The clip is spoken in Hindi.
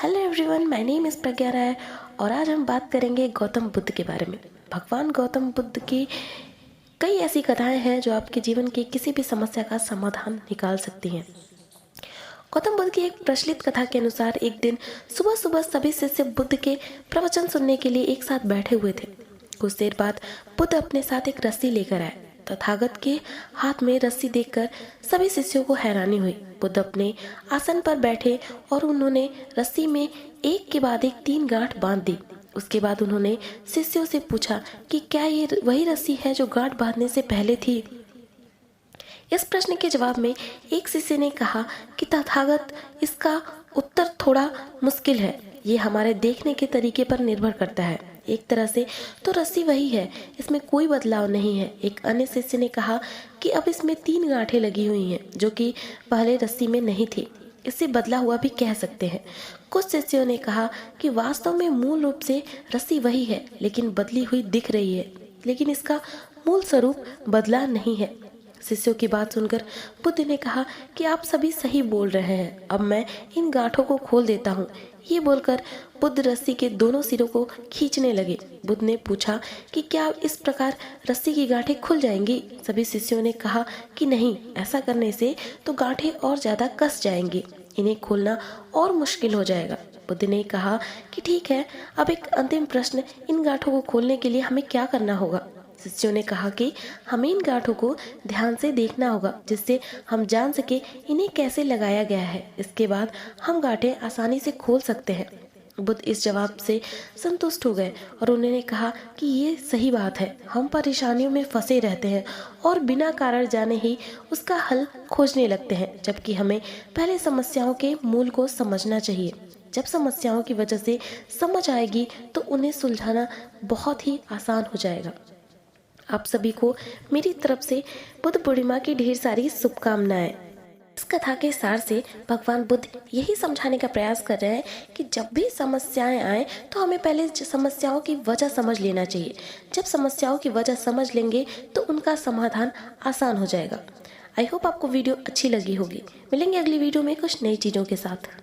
Hello everyone, my name is Pragya Rai और आज हम बात करेंगे गौतम बुद्ध के बारे में। भगवान गौतम बुद्ध की कई ऐसी कथाएं हैं जो आपके जीवन की किसी भी समस्या का समाधान निकाल सकती हैं। गौतम बुद्ध की एक प्रचलित कथा के अनुसार एक दिन सुबह सुबह सभी शिष्य बुद्ध के प्रवचन सुनने के लिए एक साथ बैठे हुए थे। कुछ देर बाद बुद्ध अपने साथ एक रस्सी लेकर आए। तथागत के हाथ में रस्सी देखकर सभी शिष्यों को हैरानी हुई। बुद्ध अपने आसन पर बैठे और उन्होंने रस्सी में एक के बाद एक 3 गांठ बांध दी। उसके बाद उन्होंने शिष्यों से पूछा कि क्या ये वही रस्सी है जो गांठ बांधने से पहले थी। इस प्रश्न के जवाब में एक शिष्य ने कहा कि तथागत, इसका उत्तर थोड़ा मुश्किल है। ये हमारे देखने के तरीके पर निर्भर करता है। एक तरह से तो रस्सी वही है, इसमें कोई बदलाव नहीं है। एक अन्य शिष्य ने कहा कि अब इसमें 3 गांठें लगी हुई हैं जो कि पहले रस्सी में नहीं थी। इसे बदला हुआ भी कह सकते हैं। कुछ शिष्यों ने कहा कि वास्तव में मूल रूप से रस्सी वही है, लेकिन बदली हुई दिख रही है, लेकिन इसका मूल स्वरूप बदला नहीं है। शिष्यों की बात सुनकर बुद्ध ने कहा कि आप सभी सही बोल रहे हैं, अब मैं इन गांठों को खोल देता हूँ। ये बोलकर बुद्ध रस्सी के दोनों सिरों को खींचने लगे। बुद्ध ने पूछा कि क्या इस प्रकार रस्सी की गांठें खुल जाएंगी। सभी शिष्यों ने कहा कि नहीं, ऐसा करने से तो गांठें और ज्यादा कस जाएंगी, इन्हें खोलना और मुश्किल हो जाएगा। बुद्ध ने कहा कि ठीक है, अब एक अंतिम प्रश्न, इन गांठों को खोलने के लिए हमें क्या करना होगा। शिष्यों ने कहा कि हमें इन गांठों को ध्यान से देखना होगा, जिससे हम जान सके इन्हें कैसे लगाया गया है। इसके बाद हम गांठें आसानी से खोल सकते हैं। बुद्ध इस जवाब से संतुष्ट हो गए और उन्होंने कहा कि ये सही बात है। हम परेशानियों में फंसे रहते हैं और बिना कारण जाने ही उसका हल खोजने लगते हैं, जबकि हमें पहले समस्याओं के मूल को समझना चाहिए। जब समस्याओं की वजह से समझ आएगी तो उन्हें सुलझाना बहुत ही आसान हो जाएगा। आप सभी को मेरी तरफ से बुद्ध पूर्णिमा की ढेर सारी शुभकामनाएं। इस कथा के सार से भगवान बुद्ध यही समझाने का प्रयास कर रहे हैं कि जब भी समस्याएं आए तो हमें पहले समस्याओं की वजह समझ लेना चाहिए। जब समस्याओं की वजह समझ लेंगे तो उनका समाधान आसान हो जाएगा। आई होप आपको वीडियो अच्छी लगी होगी। मिलेंगे अगली वीडियो में कुछ नई चीज़ों के साथ।